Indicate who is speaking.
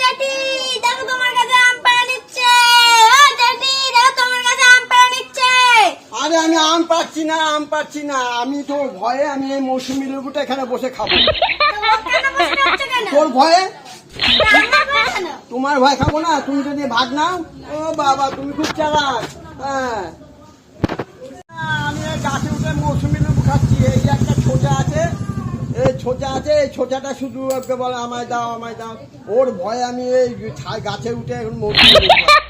Speaker 1: জেঠি দেখো তোমার কাছে আম পাড়া নিচ্ছে। ও জেঠি দেখো তোমার কাছে আম পাড়া নিচ্ছে।
Speaker 2: আরে আমি আম পাচ্ছি না, আমি তোর ভয়ে আমি এই মৌসুমী লেবুটা এখানে বসে খাবো।
Speaker 1: কেন বসে যাচ্ছে কেন?
Speaker 2: তোর ভয়ে?
Speaker 1: আমার ভয় কেন?
Speaker 2: তোমার ভয় খাবো না, তুমি যদি ভাগ নাও। ও বাবা তুমি খুব চালাক। হ্যাঁ আমি এই গাছে উঠে মৌসুমী লেবু খাচ্ছি। এই যে একটা ছোচা আছে, এই ছোচাটা শুধু বলে আমায় দাও। ওর ভয়ে আমি এই গাছে উঠে এখন মৌসুমী লেবু খাচ্ছি।